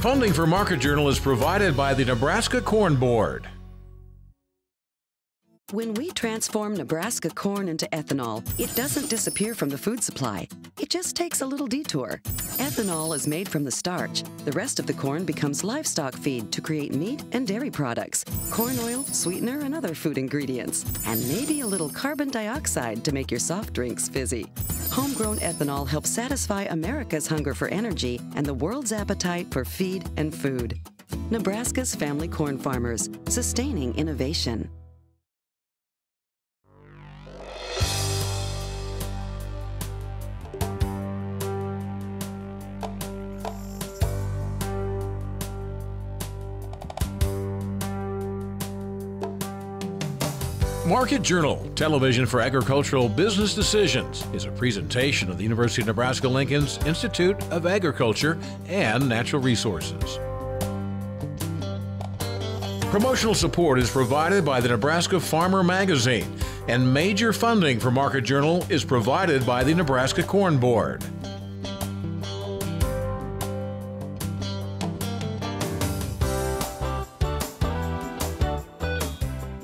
Funding for Market Journal is provided by the Nebraska Corn Board. When we transform Nebraska corn into ethanol, it doesn't disappear from the food supply. It just takes a little detour. Ethanol is made from the starch. The rest of the corn becomes livestock feed to create meat and dairy products, corn oil, sweetener, and other food ingredients, and maybe a little carbon dioxide to make your soft drinks fizzy. Homegrown ethanol helps satisfy America's hunger for energy and the world's appetite for feed and food. Nebraska's family corn farmers, sustaining innovation. Market Journal, television for agricultural business decisions, is a presentation of the University of Nebraska-Lincoln's Institute of Agriculture and Natural Resources. Promotional support is provided by the Nebraska Farmer Magazine, and major funding for Market Journal is provided by the Nebraska Corn Board.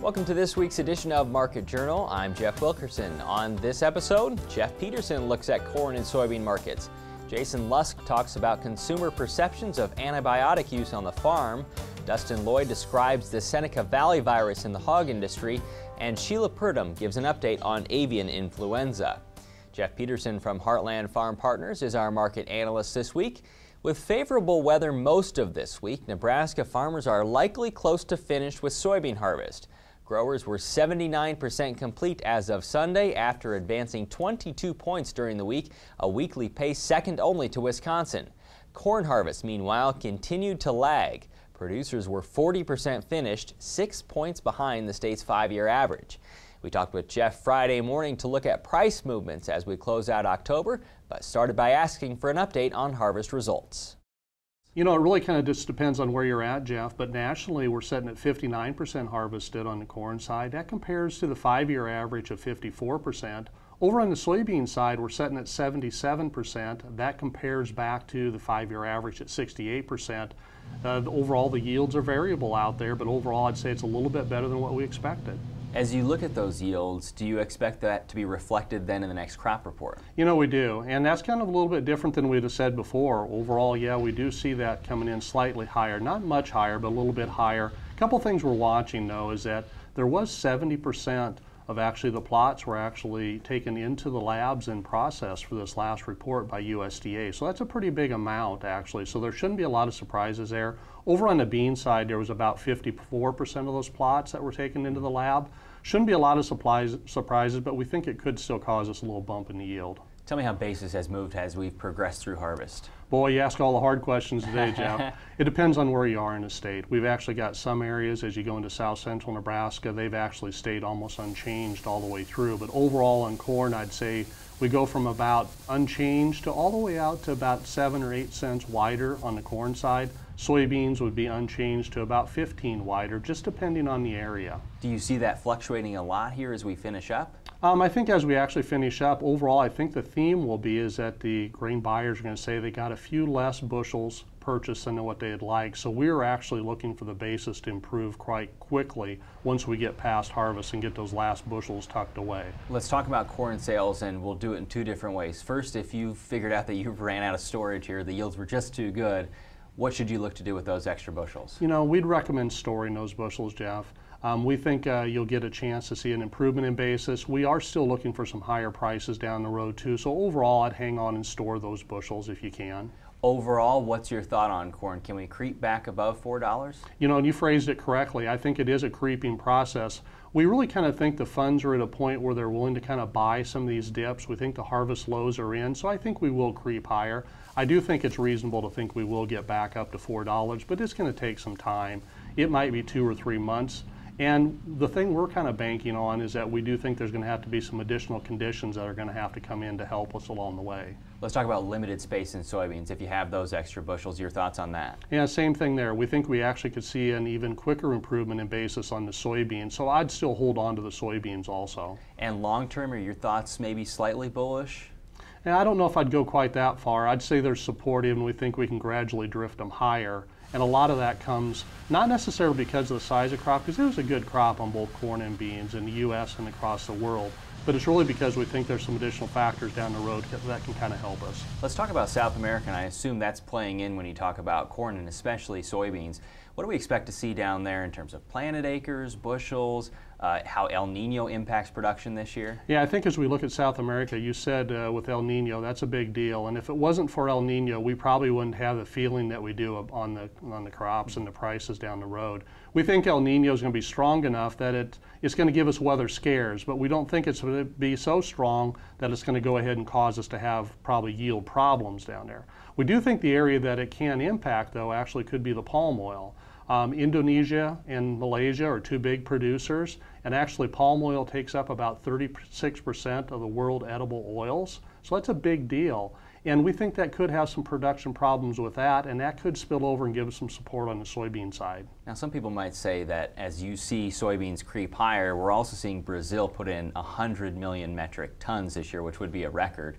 Welcome to this week's edition of Market Journal. I'm Jeff Wilkerson. On this episode, Jeff Peterson looks at corn and soybean markets. Jayson Lusk talks about consumer perceptions of antibiotic use on the farm. Dustin Loy describes the Seneca Valley Virus in the hog industry. And Sheila Purdum gives an update on avian influenza. Jeff Peterson from Heartland Farm Partners is our market analyst this week. With favorable weather most of this week, Nebraska farmers are likely close to finished with soybean harvest. Growers were 79% complete as of Sunday after advancing 22 points during the week, a weekly pace second only to Wisconsin. Corn harvest, meanwhile, continued to lag. Producers were 40% finished, 6 points behind the state's 5-year average. We talked with Jeff Friday morning to look at price movements as we close out October, but started by asking for an update on harvest results. You know, it really kind of just depends on where you're at, Jeff, but nationally we're sitting at 59% harvested on the corn side. That compares to the 5-year average of 54%. Over on the soybean side, we're sitting at 77%. That compares back to the 5-year average at 68%. Overall, the yields are variable out there, but overall I'd say it's a little bit better than what we expected. As you look at those yields, do you expect that to be reflected then in the next crop report? You know, we do, and that's kind of a little bit different than we'd have said before. Overall, yeah, we do see that coming in slightly higher, not much higher, but a little bit higher. A couple things we're watching, though, is that there was 70% of actually the plots were actually taken into the labs and processed for this last report by USDA. So that's a pretty big amount, actually, so there shouldn't be a lot of surprises there. Over on the bean side, there was about 54% of those plots that were taken into the lab. Shouldn't be a lot of surprises, but we think it could still cause us a little bump in the yield. Tell me how basis has moved as we've progressed through harvest. Boy, you ask all the hard questions today, Jeff. It depends on where you are in the state. We've actually got some areas, as you go into south central Nebraska, they've actually stayed almost unchanged all the way through. But overall on corn, I'd say we go from about unchanged to all the way out to about 7 or 8 cents wider on the corn side. Soybeans would be unchanged to about 15 wider, just depending on the area. Do you see that fluctuating a lot here as we finish up? I think as we actually finish up, overall, I think the theme will be is that the grain buyers are going to say they got a few less bushels purchased than what they'd like. So we're actually looking for the basis to improve quite quickly once we get past harvest and get those last bushels tucked away. Let's talk about corn sales, and we'll do it in 2 different ways. First, if you figured out that you ran out of storage here, the yields were just too good, what should you look to do with those extra bushels? You know, we'd recommend storing those bushels, Jeff. We think you'll get a chance to see an improvement in basis. We are still looking for some higher prices down the road too. So overall, I'd hang on and store those bushels if you can. Overall, what's your thought on corn? Can we creep back above $4? You know, and you phrased it correctly. I think it is a creeping process. We really kind of think the funds are at a point where they're willing to kind of buy some of these dips. We think the harvest lows are in, so I think we will creep higher. I do think it's reasonable to think we will get back up to $4, but it's going to take some time. It might be 2 or 3 months. And the thing we're kind of banking on is that we do think there's going to have to be some additional conditions that are going to have to come in to help us along the way. Let's talk about limited space in soybeans. If you have those extra bushels, your thoughts on that? Yeah, same thing there. We think we actually could see an even quicker improvement in basis on the soybeans, so I'd still hold on to the soybeans also. And long term, are your thoughts maybe slightly bullish? And I don't know if I'd go quite that far. I'd say they're supportive, and we think we can gradually drift them higher. And a lot of that comes not necessarily because of the size of crop, because there's a good crop on both corn and beans in the U.S. and across the world. But it's really because we think there's some additional factors down the road that can kind of help us. Let's talk about South America, and I assume that's playing in when you talk about corn and especially soybeans. What do we expect to see down there in terms of planted acres, bushels, how El Nino impacts production this year? Yeah, I think as we look at South America, you said with El Nino, that's a big deal. And if it wasn't for El Nino, we probably wouldn't have the feeling that we do on the crops and the prices down the road. We think El Nino is going to be strong enough that it's going to give us weather scares, but we don't think it's going to be so strong that it's going to go ahead and cause us to have probably yield problems down there. We do think the area that it can impact, though, actually could be the palm oil. Indonesia and Malaysia are two big producers, and actually palm oil takes up about 36% of the world edible oils, so that's a big deal. And we think that could have some production problems with that, and that could spill over and give us some support on the soybean side. Now, some people might say that as you see soybeans creep higher, we're also seeing Brazil put in 100 million metric tons this year, which would be a record.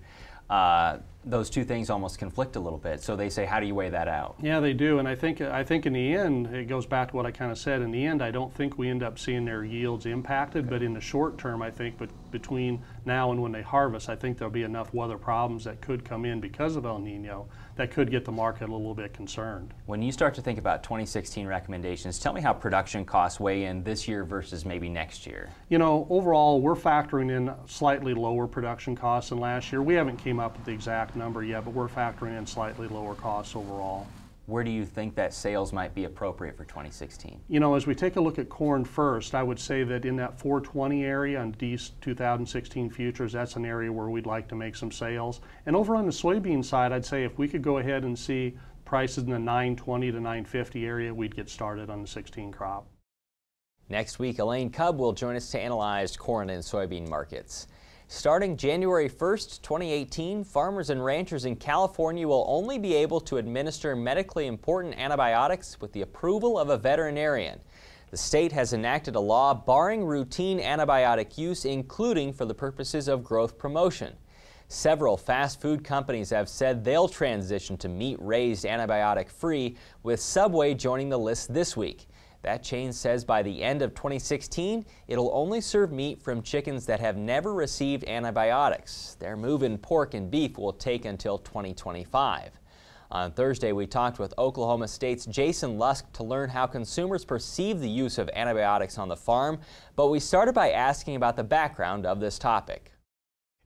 Those two things almost conflict a little bit. So they say, how do you weigh that out? Yeah, they do. And I think in the end, it goes back to what I kind of said. In the end, I don't think we end up seeing their yields impacted. But in the short term, I think between now and when they harvest, I think there'll be enough weather problems that could come in because of El Nino that could get the market a little bit concerned. When you start to think about 2016 recommendations, tell me how production costs weigh in this year versus maybe next year. You know, overall, we're factoring in slightly lower production costs than last year. We haven't came up with the exact number yet, but we're factoring in slightly lower costs overall. Where do you think that sales might be appropriate for 2016? You know, as we take a look at corn first, I would say that in that 420 area on these 2016 futures, that's an area where we'd like to make some sales. And over on the soybean side, I'd say if we could go ahead and see prices in the 920 to 950 area, we'd get started on the 16 crop. Next week, Elaine Cubb will join us to analyze corn and soybean markets. Starting January 1st, 2018, farmers and ranchers in California will only be able to administer medically important antibiotics with the approval of a veterinarian. The state has enacted a law barring routine antibiotic use, including for the purposes of growth promotion. Several fast food companies have said they'll transition to meat-raised antibiotic-free, with Subway joining the list this week. That chain says by the end of 2016, it'll only serve meat from chickens that have never received antibiotics. Their move in pork and beef will take until 2025. On Thursday, we talked with Oklahoma State's Jayson Lusk to learn how consumers perceive the use of antibiotics on the farm, but we started by asking about the background of this topic.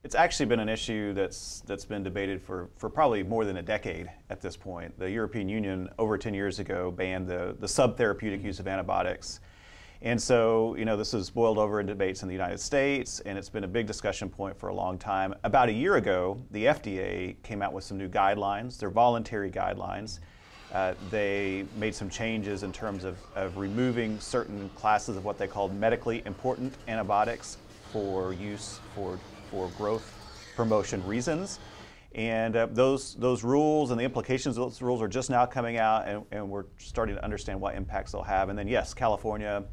It's actually been an issue that's been debated for probably more than a decade at this point. The European Union over 10 years ago banned the subtherapeutic use of antibiotics. And so, you know, this has boiled over in debates in the United States, and it's been a big discussion point for a long time. About a year ago, the FDA came out with some new guidelines. They're voluntary guidelines. They made some changes in terms of removing certain classes of what they called medically important antibiotics for use for growth promotion reasons. And those rules and the implications of those rules are just now coming out, and we're starting to understand what impacts they'll have. And then yes, California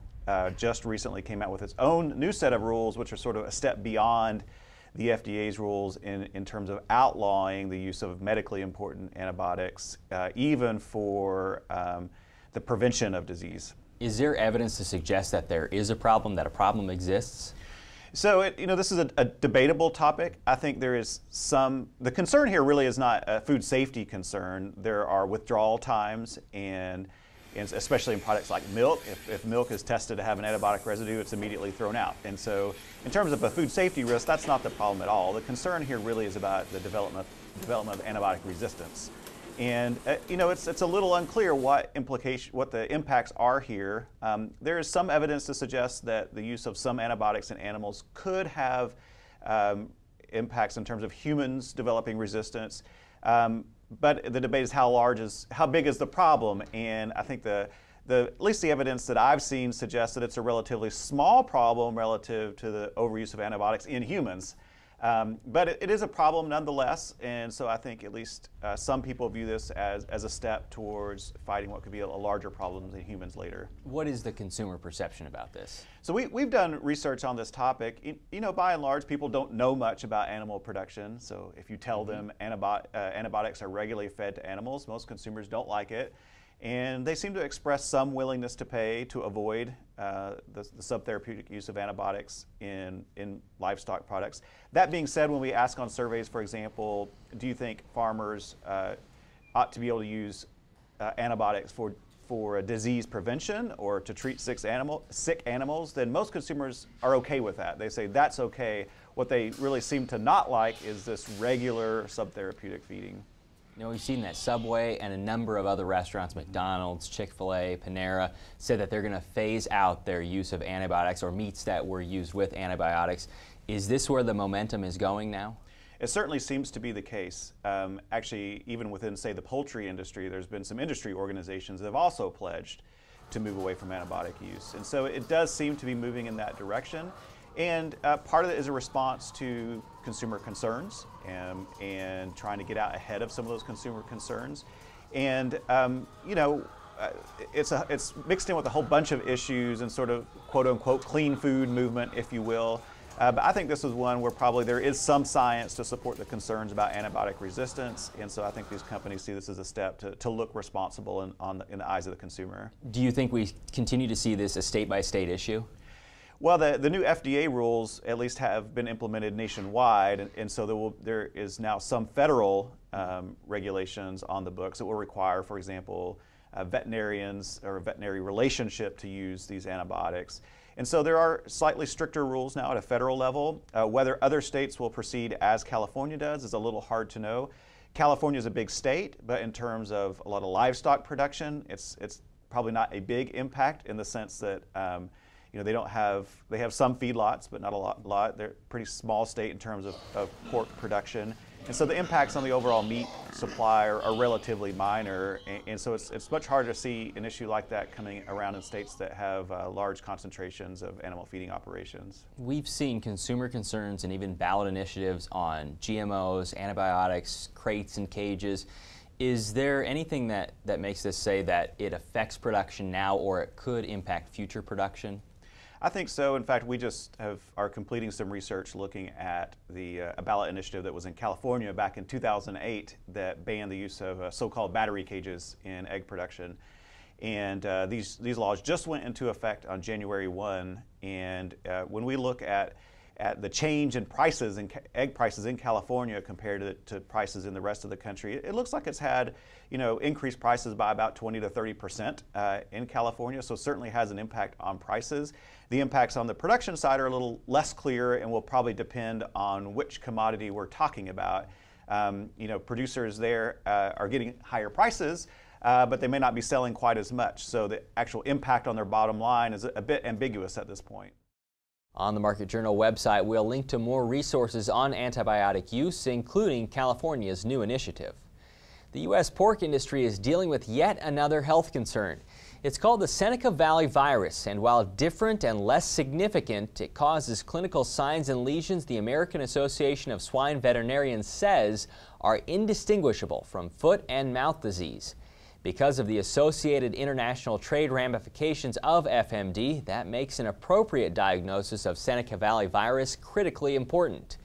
just recently came out with its own new set of rules, which are sort of a step beyond the FDA's rules in terms of outlawing the use of medically important antibiotics, even for the prevention of disease. Is there evidence to suggest that there is a problem, that a problem exists? So, you know, this is a debatable topic. I think there is the concern here really is not a food safety concern. There are withdrawal times, and especially in products like milk. If milk is tested to have an antibiotic residue, it's immediately thrown out. And so in terms of a food safety risk, that's not the problem at all. The concern here really is about the development of antibiotic resistance. And you know, it's a little unclear what the impacts are here. There is some evidence to suggest that the use of some antibiotics in animals could have impacts in terms of humans developing resistance. But the debate is how big is the problem? And I think at least the evidence that I've seen suggests that it's a relatively small problem relative to the overuse of antibiotics in humans. But it is a problem nonetheless, and so I think at least some people view this as a step towards fighting what could be a larger problem in humans later. What is the consumer perception about this? So we've done research on this topic. You know, by and large, people don't know much about animal production. So if you tell them antibiotics are regularly fed to animals, most consumers don't like it. And they seem to express some willingness to pay to avoid the subtherapeutic use of antibiotics in livestock products. That being said, when we ask on surveys, for example, do you think farmers ought to be able to use antibiotics for disease prevention or to treat sick animals, then most consumers are okay with that. They say that's okay. What they really seem to not like is this regular subtherapeutic feeding. You know, we've seen that Subway and a number of other restaurants, McDonald's, Chick-fil-A, Panera, said that they're going to phase out their use of antibiotics or meats that were used with antibiotics. Is this where the momentum is going now? It certainly seems to be the case. Actually, even within, say, the poultry industry, there's been some industry organizations that have also pledged to move away from antibiotic use. And so it does seem to be moving in that direction. And part of it is a response to consumer concerns and trying to get out ahead of some of those consumer concerns. And you know, it's mixed in with a whole bunch of issues and sort of quote unquote clean food movement, if you will. But I think this is one where probably there is some science to support the concerns about antibiotic resistance. And so I think these companies see this as a step to look responsible in the eyes of the consumer. Do you think we continue to see this a state-by-state issue? Well, the new FDA rules at least have been implemented nationwide, and so there is now some federal regulations on the books that will require, for example, veterinarians or a veterinary relationship to use these antibiotics. And so there are slightly stricter rules now at a federal level. Whether other states will proceed as California does is a little hard to know. California is a big state, but in terms of a lot of livestock production, it's probably not a big impact in the sense that you know, they have some feedlots, but not a lot. They're a pretty small state in terms of pork production. And so the impacts on the overall meat supply are relatively minor. And so it's much harder to see an issue like that coming around in states that have large concentrations of animal feeding operations. We've seen consumer concerns and even ballot initiatives on GMOs, antibiotics, crates and cages. Is there anything that makes us say that it affects production now or it could impact future production? I think so. In fact, we just are completing some research looking at a ballot initiative that was in California back in 2008 that banned the use of so-called battery cages in egg production. And these laws just went into effect on January 1. And when we look at the change in prices, in egg prices in California compared to prices in the rest of the country, it looks like it's had, you know, increased prices by about 20 to 30% in California. So it certainly has an impact on prices. The impacts on the production side are a little less clear and will probably depend on which commodity we're talking about. You know, producers there are getting higher prices, but they may not be selling quite as much. So the actual impact on their bottom line is a bit ambiguous at this point. On the Market Journal website, we'll link to more resources on antibiotic use, including California's new initiative. The U.S. pork industry is dealing with yet another health concern. It's called the Seneca Valley Virus, and while different and less significant, it causes clinical signs and lesions the American Association of Swine Veterinarians says are indistinguishable from foot and mouth disease. Because of the associated international trade ramifications of FMD, that makes an appropriate diagnosis of Seneca Valley virus critically important.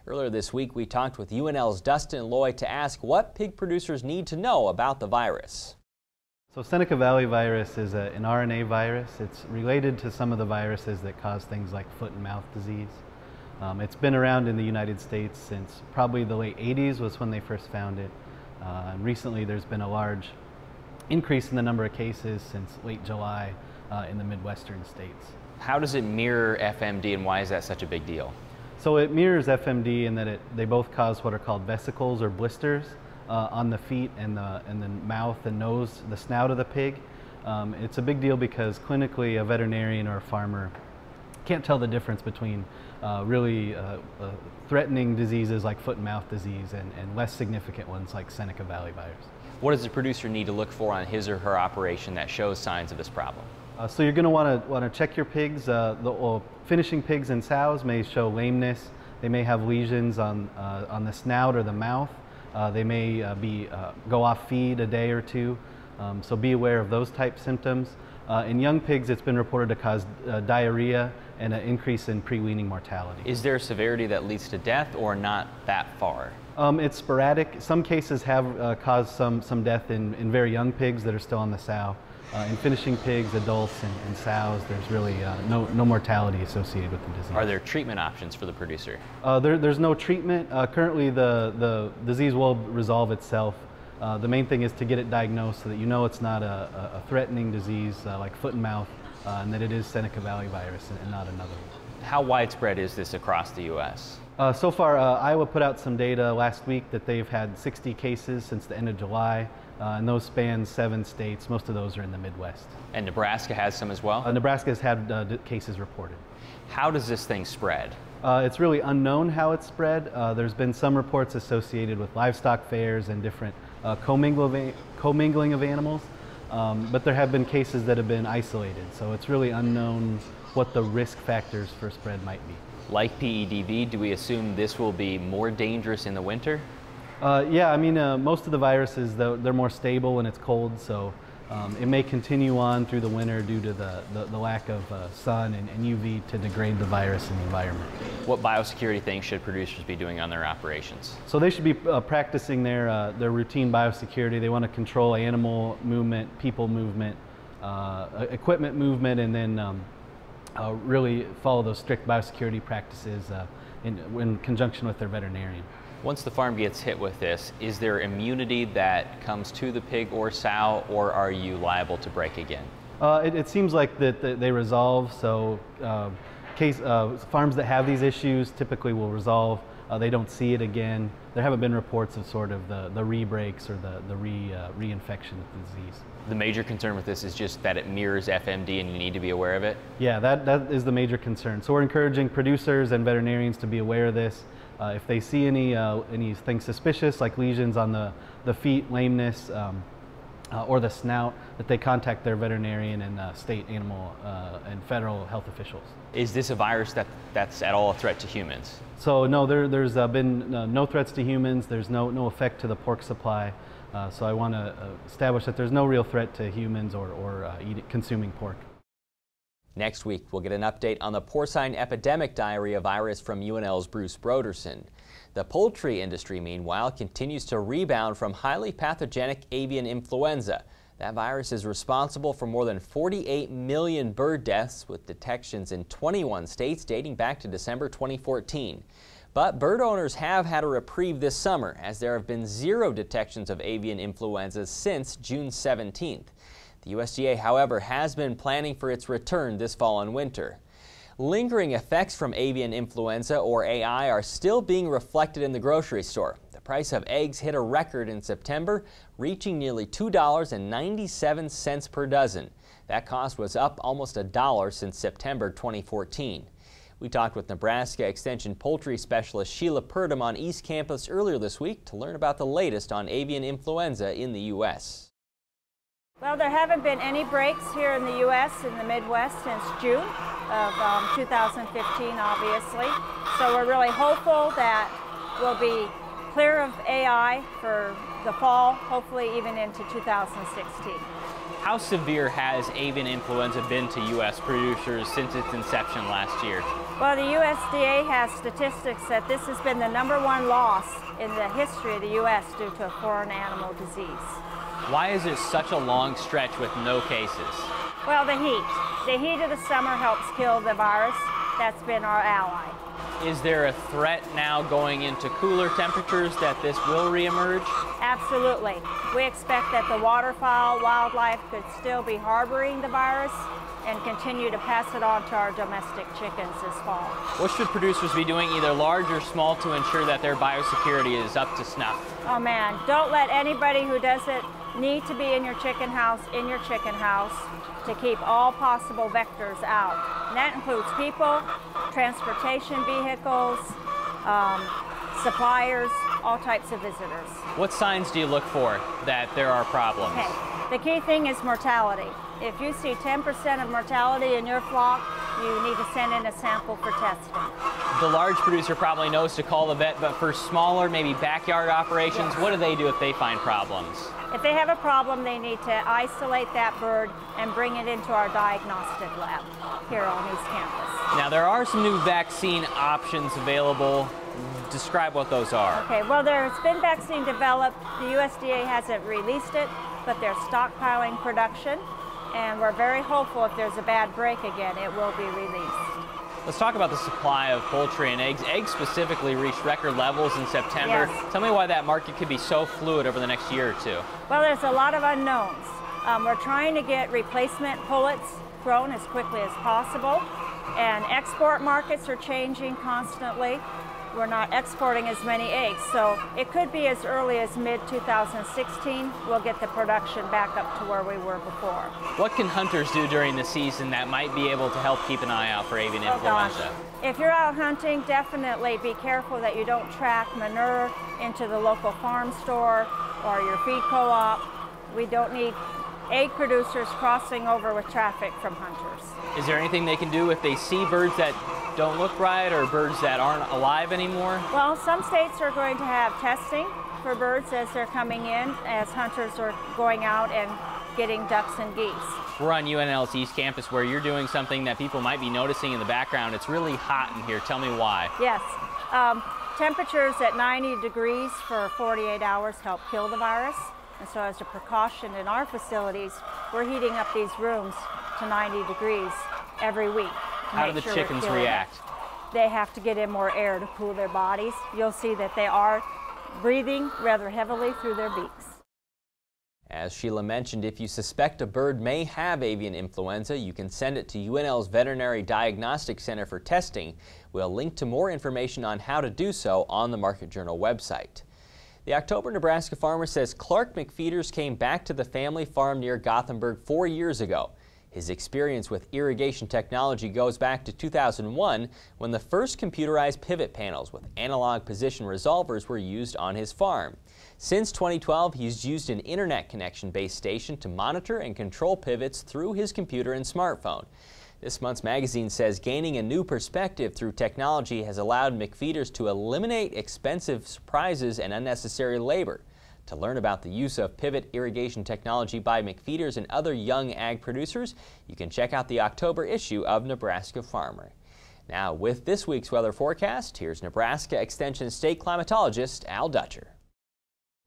Earlier this week, we talked with UNL's Dustin Loy to ask what pig producers need to know about the virus. So Seneca Valley virus is an RNA virus. It's related to some of the viruses that cause things like foot and mouth disease. It's been around in the United States since probably the late 80s was when they first found it. And recently there's been a large increase in the number of cases since late July in the Midwestern states. How does it mirror FMD and why is that such a big deal? So it mirrors FMD in that they both cause what are called vesicles or blisters on the feet and the mouth and nose, the snout of the pig. It's a big deal because clinically a veterinarian or a farmer can't tell the difference between really threatening diseases like foot and mouth disease and less significant ones like Seneca Valley virus. What does the producer need to look for on his or her operation that shows signs of this problem? So you're going to want to check your pigs. The finishing pigs and sows may show lameness, They may have lesions on the snout or the mouth. They may go off feed a day or two. So be aware of those type symptoms. In young pigs, it's been reported to cause diarrhea and an increase in pre-weaning mortality. Is there a severity that leads to death or not that far? It's sporadic. Some cases have caused some death in very young pigs that are still on the sow. In finishing pigs, adults, and sows, there's really no mortality associated with the disease. Are there treatment options for the producer? There's no treatment. Currently, the disease will resolve itself. The main thing is to get it diagnosed so that you know it's not a threatening disease like foot and mouth, and that it is Seneca Valley virus and not another one. How widespread is this across the U.S.? So far, Iowa put out some data last week that they've had 60 cases since the end of July, and those span 7 states. Most of those are in the Midwest. And Nebraska has some as well? Nebraska has had cases reported. How does this thing spread? It's really unknown how it's spread. There's been some reports associated with livestock fairs and different commingling of animals, but there have been cases that have been isolated, so it's really unknown what the risk factors for spread might be. Like PEDV, do we assume this will be more dangerous in the winter? Yeah, I mean, most of the viruses, they're more stable when it's cold, so it may continue on through the winter due to the lack of sun and UV to degrade the virus in the environment. What biosecurity things should producers be doing on their operations? So they should be practicing their routine biosecurity. They want to control animal movement, people movement, equipment movement, and then really follow those strict biosecurity practices in conjunction with their veterinarian. Once the farm gets hit with this, is there immunity that comes to the pig or sow, or are you liable to break again? It seems like that they resolve, so farms that have these issues typically will resolve. They don't see it again. There haven't been reports of sort of the re-breaks or the reinfection of the disease. The major concern with this is just that it mirrors FMD and you need to be aware of it? Yeah, that is the major concern. So we're encouraging producers and veterinarians to be aware of this. If they see anything suspicious, like lesions on the feet, lameness, or the snout, that they contact their veterinarian and state animal and federal health officials. Is this a virus that's at all a threat to humans? So no, there's been no threats to humans. There's no effect to the pork supply. So I want to establish that there's no real threat to humans or consuming pork. Next week, we'll get an update on the porcine epidemic diarrhea virus from UNL's Bruce Broderson. The poultry industry, meanwhile, continues to rebound from highly pathogenic avian influenza. That virus is responsible for more than 48 million bird deaths, with detections in 21 states dating back to December 2014. But bird owners have had a reprieve this summer, as there have been 0 detections of avian influenza since June 17th. The USDA, however, has been planning for its return this fall and winter. Lingering effects from avian influenza, or AI, are still being reflected in the grocery store. The price of eggs hit a record in September, reaching nearly $2.97 per dozen. That cost was up almost $1 since September 2014. We talked with Nebraska Extension poultry specialist Sheila Purdum on East Campus earlier this week to learn about the latest on avian influenza in the U.S. Well, there haven't been any breaks here in the U.S. in the Midwest since June of 2015, obviously. So we're really hopeful that we'll be clear of AI for the fall, hopefully even into 2016. How severe has avian influenza been to U.S. producers since its inception last year? Well, the USDA has statistics that this has been the #1 loss in the history of the U.S. due to a foreign animal disease. Why is it such a long stretch with no cases? Well, the heat. The heat of the summer helps kill the virus. That's been our ally. Is there a threat now going into cooler temperatures that this will reemerge? Absolutely. We expect that the waterfowl wildlife could still be harboring the virus and continue to pass it on to our domestic chickens this fall. What should producers be doing, either large or small, to ensure that their biosecurity is up to snuff? Oh man, don't let anybody who doesn't need to be in your chicken house to keep all possible vectors out. And that includes people, transportation vehicles, suppliers, all types of visitors. What signs do you look for that there are problems? Okay. The key thing is mortality. If you see 10% of mortality in your flock, you need to send in a sample for testing. the large producer probably knows to call the vet, but for smaller, maybe backyard operations, what do they do if they find problems? If they have a problem, they need to isolate that bird and bring it into our diagnostic lab here on East Campus. Now, there are some new vaccine options available. Describe what those are. Okay, well, there's been vaccine developed. The USDA hasn't released it, but they're stockpiling production, and we're very hopeful if there's a bad break again, it will be released. Let's talk about the supply of poultry and eggs. Eggs specifically reached record levels in September. Yes. Tell me why that market could be so fluid over the next year or two. Well, there's a lot of unknowns. We're trying to get replacement pullets grown as quickly as possible, and export markets are changing constantly. We're not exporting as many eggs, so it could be as early as mid-2016 we'll get the production back up to where we were before. What can hunters do during the season that might be able to help keep an eye out for avian influenza? Gosh. If you're out hunting, definitely be careful that you don't track manure into the local farm store or your feed co-op. We don't need egg producers crossing over with traffic from hunters. Is there anything they can do if they see birds that don't look right or birds that aren't alive anymore? Well, some states are going to have testing for birds as they're coming in, as hunters are going out and getting ducks and geese. We're on UNL's East Campus where you're doing something that people might be noticing in the background. It's really hot in here. Tell me why. Yes. Temperatures at 90 degrees for 48 hours help kill the virus. And so as a precaution in our facilities, we're heating up these rooms to 90 degrees every week. How do the chickens react? They have to get in more air to cool their bodies. You'll see that they are breathing rather heavily through their beaks. As Sheila mentioned, if you suspect a bird may have avian influenza, you can send it to UNL's Veterinary Diagnostic Center for testing. We'll link to more information on how to do so on the Market Journal website. The October Nebraska farmer says Clark McFeeters came back to the family farm near Gothenburg 4 years ago. His experience with irrigation technology goes back to 2001 when the first computerized pivot panels with analog position resolvers were used on his farm. Since 2012, he's used an internet connection-based station to monitor and control pivots through his computer and smartphone. This month's magazine says gaining a new perspective through technology has allowed McFeeters to eliminate expensive surprises and unnecessary labor. To learn about the use of pivot irrigation technology by McFeeters and other young ag producers, you can check out the October issue of Nebraska Farmer. Now, with this week's weather forecast, here's Nebraska Extension State Climatologist Al Dutcher.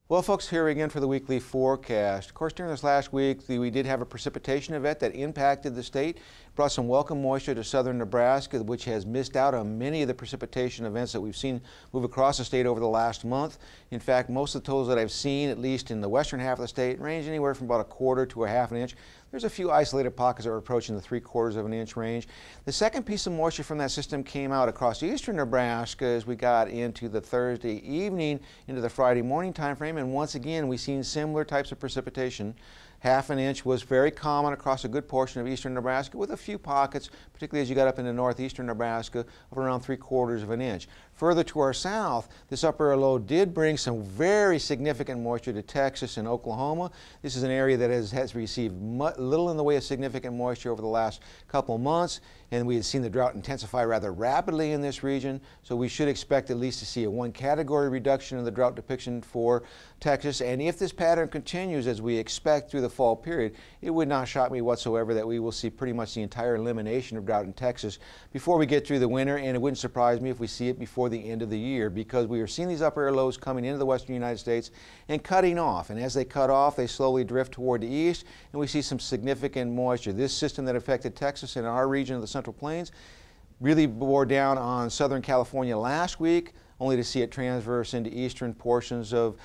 Well, folks, here again for the weekly forecast. Of course, during this last week, we did have a precipitation event that impacted the state, brought some welcome moisture to southern Nebraska, which has missed out on many of the precipitation events that we've seen move across the state over the last month. In fact, most of the totals that I've seen, at least in the western half of the state, range anywhere from about 1/4 to 1/2 inch. There's a few isolated pockets that are approaching the 3/4 of an inch range. The second piece of moisture from that system came out across eastern Nebraska as we got into the Thursday evening into the Friday morning time frame, and once again we've seen similar types of precipitation. 1/2 inch was very common across a good portion of eastern Nebraska, with a few pockets, particularly as you got up into northeastern Nebraska, of around 3/4 of an inch. Further to our south, this upper air low did bring some very significant moisture to Texas and Oklahoma. This is an area that has received little in the way of significant moisture over the last couple months, and we had seen the drought intensify rather rapidly in this region, so we should expect at least to see a 1-category reduction in the drought depiction for Texas. And if this pattern continues as we expect through the fall period, it would not shock me whatsoever that we will see pretty much the entire elimination of drought in Texas before we get through the winter, and it wouldn't surprise me if we see it before the end of the year, because we are seeing these upper air lows coming into the western United States and cutting off, and as they cut off they slowly drift toward the east, and we see some significant moisture. This system that affected Texas and our region of the Central Plains really bore down on Southern California last week, only to see it transverse into eastern portions of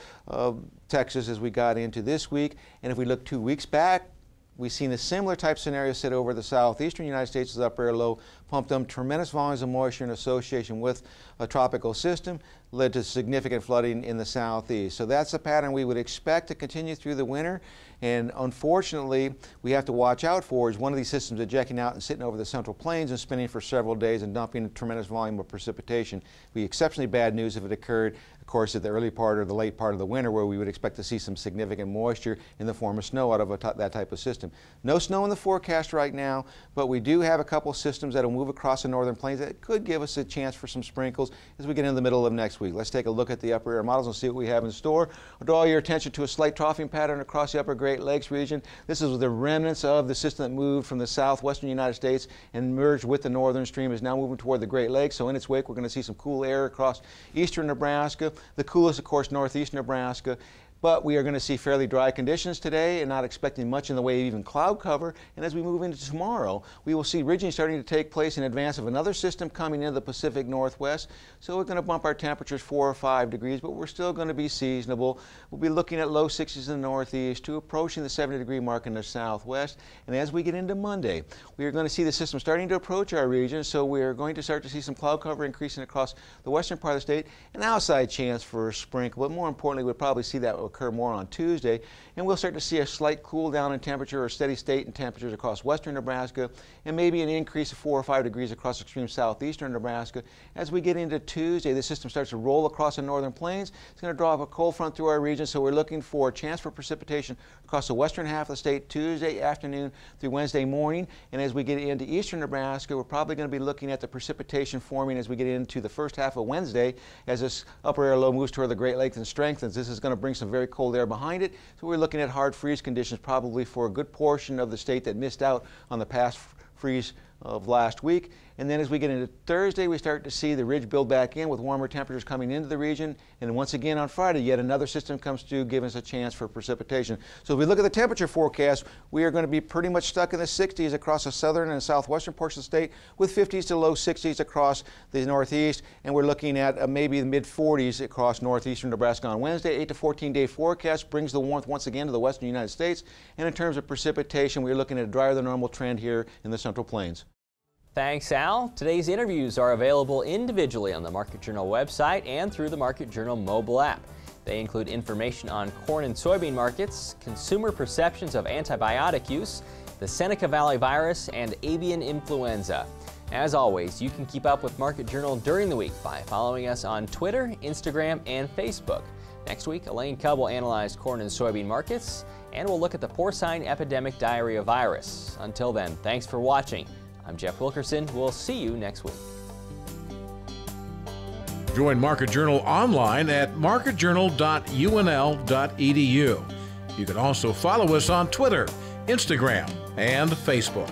Texas as we got into this week. And if we look 2 weeks back, we've seen a similar type scenario sit over the southeastern United States as upper air low pumped up tremendous volumes of moisture in association with a tropical system, led to significant flooding in the southeast. So that's a pattern we would expect to continue through the winter, and unfortunately we have to watch out for is one of these systems ejecting out and sitting over the Central Plains and spinning for several days and dumping a tremendous volume of precipitation. It would be exceptionally bad news if it occurred course, at the early part or the late part of the winter, where we would expect to see some significant moisture in the form of snow out of that type of system. No snow in the forecast right now, but we do have a couple systems that will move across the northern plains that could give us a chance for some sprinkles as we get into the middle of next week. Let's take a look at the upper air models and see what we have in store. I'll draw your attention to a slight troughing pattern across the upper Great Lakes region. This is the remnants of the system that moved from the southwestern United States and merged with the northern stream, is now moving toward the Great Lakes. So in its wake, we're going to see some cool air across eastern Nebraska. The coolest, of course, northeast Nebraska. But we are going to see fairly dry conditions today and not expecting much in the way of even cloud cover. And as we move into tomorrow, we will see ridging starting to take place in advance of another system coming into the Pacific Northwest. So we're going to bump our temperatures 4 or 5 degrees, but we're still going to be seasonable. We'll be looking at low 60s in the northeast to approaching the 70-degree mark in the southwest. And as we get into Monday, we are going to see the system starting to approach our region. So we are going to start to see some cloud cover increasing across the western part of the state, an outside chance for a sprinkle. But more importantly, we'll probably see that occur more on Tuesday, and we'll start to see a slight cool down in temperature or steady state in temperatures across western Nebraska, and maybe an increase of 4 or 5 degrees across extreme southeastern Nebraska. As we get into Tuesday, the system starts to roll across the northern plains. It's going to draw up a cold front through our region, so we're looking for a chance for precipitation across the western half of the state Tuesday afternoon through Wednesday morning. And as we get into eastern Nebraska, we're probably going to be looking at the precipitation forming as we get into the first half of Wednesday as this upper air low moves toward the Great Lakes and strengthens. This is going to bring some very cold air behind it, so we're looking at hard freeze conditions probably for a good portion of the state that missed out on the past freeze of last week. And then as we get into Thursday, we start to see the ridge build back in with warmer temperatures coming into the region. And once again on Friday, yet another system comes through, giving us a chance for precipitation. So if we look at the temperature forecast, we are going to be pretty much stuck in the 60s across the southern and southwestern portion of the state, with 50s to low 60s across the northeast. And we're looking at maybe the mid 40s across northeastern Nebraska on Wednesday. 8 to 14-day forecast brings the warmth once again to the western United States. And in terms of precipitation, we're looking at a drier than normal trend here in the Central Plains. Thanks, Al. Today's interviews are available individually on the Market Journal website and through the Market Journal mobile app. They include information on corn and soybean markets, consumer perceptions of antibiotic use, the Seneca Valley Virus, and Avian Influenza. As always, you can keep up with Market Journal during the week by following us on Twitter, Instagram, and Facebook. Next week, Elaine Cubb will analyze corn and soybean markets, and we'll look at the porcine epidemic diarrhea virus. Until then, thanks for watching. I'm Jeff Wilkerson. We'll see you next week. Join Market Journal online at marketjournal.unl.edu. You can also follow us on Twitter, Instagram, and Facebook.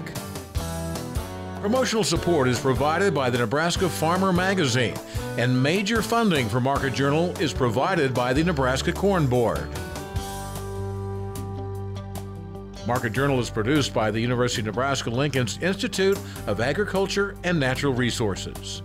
Promotional support is provided by the Nebraska Farmer Magazine, and major funding for Market Journal is provided by the Nebraska Corn Board. Market Journal is produced by the University of Nebraska-Lincoln's Institute of Agriculture and Natural Resources.